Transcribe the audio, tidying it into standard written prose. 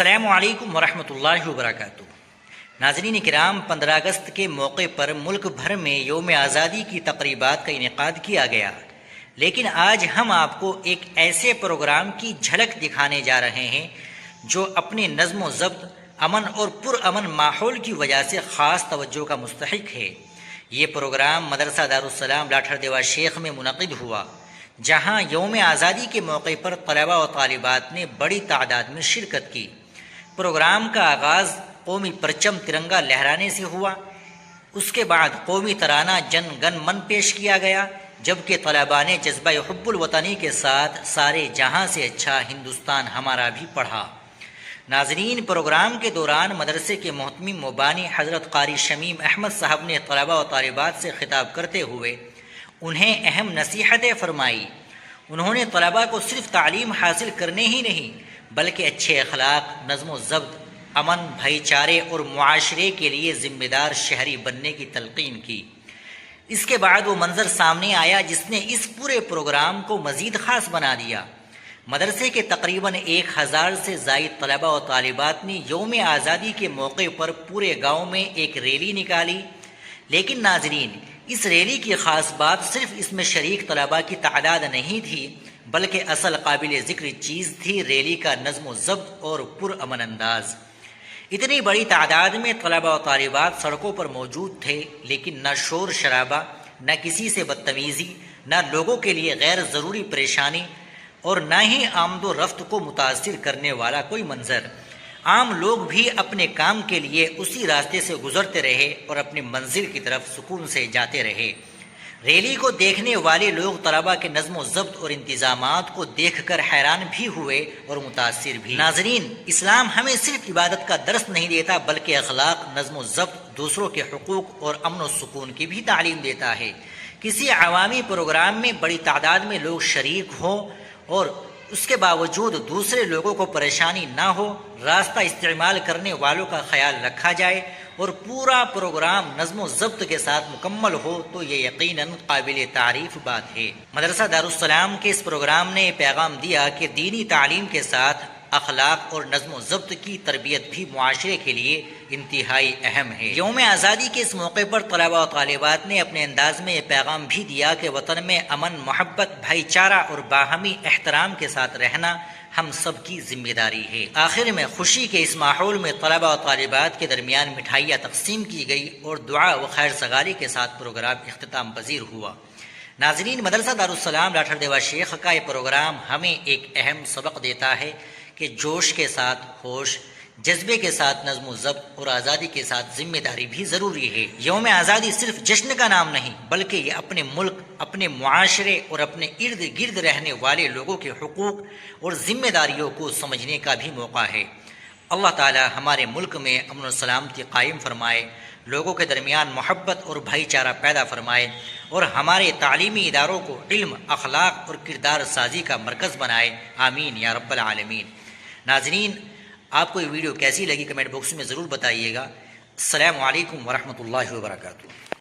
السلام علیکم ورحمۃ اللہ وبرکاتہ۔ ناظرین کرام، 15 اگست کے موقع پر ملک بھر میں یوم آزادی کی تقریبات کا انعقاد کیا گیا، لیکن آج ہم آپ کو ایک ایسے پروگرام کی جھلک دکھانے جا رہے ہیں جو اپنے نظم و ضبط، امن اور پرامن ماحول کی وجہ سے خاص توجہ کا مستحق ہے۔ یہ پروگرام مدرسہ دارالسلام لاٹھر دیوا شیخ میں منعقد ہوا، جہاں یوم آزادی کے موقع پر طلباء و طالبات نے بڑی تعداد میں شرکت کی۔ پروگرام کا آغاز قومی پرچم ترنگا لہرانے سے ہوا، اس کے بعد قومی ترانہ جن گن من پیش کیا گیا، جبکہ طلباء نے جذبہ حب الوطنی کے ساتھ سارے جہاں سے اچھا ہندوستان ہمارا بھی پڑھا۔ ناظرین، پروگرام کے دوران مدرسے کے محتمم و بانی حضرت قاری شمیم احمد صاحب نے طلباء و طالبات سے خطاب کرتے ہوئے انہیں اہم نصیحتیں فرمائی۔ انہوں نے طلباء کو صرف تعلیم حاصل کرنے ہی نہیں بلکہ اچھے اخلاق، نظم و ضبط، امن، بھائی چارے اور معاشرے کے لیے ذمہ دار شہری بننے کی تلقین کی۔ اس کے بعد وہ منظر سامنے آیا جس نے اس پورے پروگرام کو مزید خاص بنا دیا۔ مدرسے کے تقریباً 1000 سے زائد طلباء و طالبات نے یوم آزادی کے موقع پر پورے گاؤں میں ایک ریلی نکالی، لیکن ناظرین، اس ریلی کی خاص بات صرف اس میں شریک طلباء کی تعداد نہیں تھی، بلکہ اصل قابل ذکر چیز تھی ریلی کا نظم و ضبط اور پرامن انداز۔ اتنی بڑی تعداد میں طلباء و طالبات سڑکوں پر موجود تھے، لیکن نہ شور شرابہ، نہ کسی سے بدتمیزی، نہ لوگوں کے لیے غیر ضروری پریشانی اور نہ ہی آمد و رفت کو متاثر کرنے والا کوئی منظر۔ عام لوگ بھی اپنے کام کے لیے اسی راستے سے گزرتے رہے اور اپنی منزل کی طرف سکون سے جاتے رہے۔ ریلی کو دیکھنے والے لوگ طلباء کے نظم و ضبط اور انتظامات کو دیکھ کر حیران بھی ہوئے اور متاثر بھی۔ ناظرین، اسلام ہمیں صرف عبادت کا درس نہیں دیتا بلکہ اخلاق، نظم و ضبط، دوسروں کے حقوق اور امن و سکون کی بھی تعلیم دیتا ہے۔ کسی عوامی پروگرام میں بڑی تعداد میں لوگ شریک ہوں اور اس کے باوجود دوسرے لوگوں کو پریشانی نہ ہو، راستہ استعمال کرنے والوں کا خیال رکھا جائے اور پورا پروگرام نظم و ضبط کے ساتھ مکمل ہو تو یہ یقیناً قابل تعریف بات ہے۔ مدرسہ دارالسلام کے اس پروگرام نے پیغام دیا کہ دینی تعلیم کے ساتھ اخلاق اور نظم و ضبط کی تربیت بھی معاشرے کے لیے انتہائی اہم ہے۔ یوم آزادی کے اس موقع پر طلباء و طالبات نے اپنے انداز میں یہ پیغام بھی دیا کہ وطن میں امن، محبت، بھائی چارہ اور باہمی احترام کے ساتھ رہنا ہم سب کی ذمہ داری ہے۔ آخر میں خوشی کے اس ماحول میں طلباء و طالبات کے درمیان مٹھائیاں تقسیم کی گئی اور دعا و خیر سگالی کے ساتھ پروگرام اختتام پذیر ہوا۔ ناظرین، مدرسہ دارالسلام لاٹھر دیوا شیخ کا یہ پروگرام ہمیں ایک اہم سبق دیتا ہے کہ جوش کے ساتھ ہوش، جذبے کے ساتھ نظم و ضبط اور آزادی کے ساتھ ذمہ داری بھی ضروری ہے۔ یوم آزادی صرف جشن کا نام نہیں بلکہ یہ اپنے ملک، اپنے معاشرے اور اپنے ارد گرد رہنے والے لوگوں کے حقوق اور ذمہ داریوں کو سمجھنے کا بھی موقع ہے۔ اللہ تعالی ہمارے ملک میں امن و سلامتی قائم فرمائے، لوگوں کے درمیان محبت اور بھائی چارہ پیدا فرمائے اور ہمارے تعلیمی اداروں کو علم، اخلاق اور کردار سازی کا مرکز بنائے۔ آمین یا رب العالمین۔ ناظرین، آپ کو یہ ویڈیو کیسی لگی کمنٹ باکس میں ضرور بتائیے گا۔ السلام علیکم ورحمۃ اللہ وبرکاتہ۔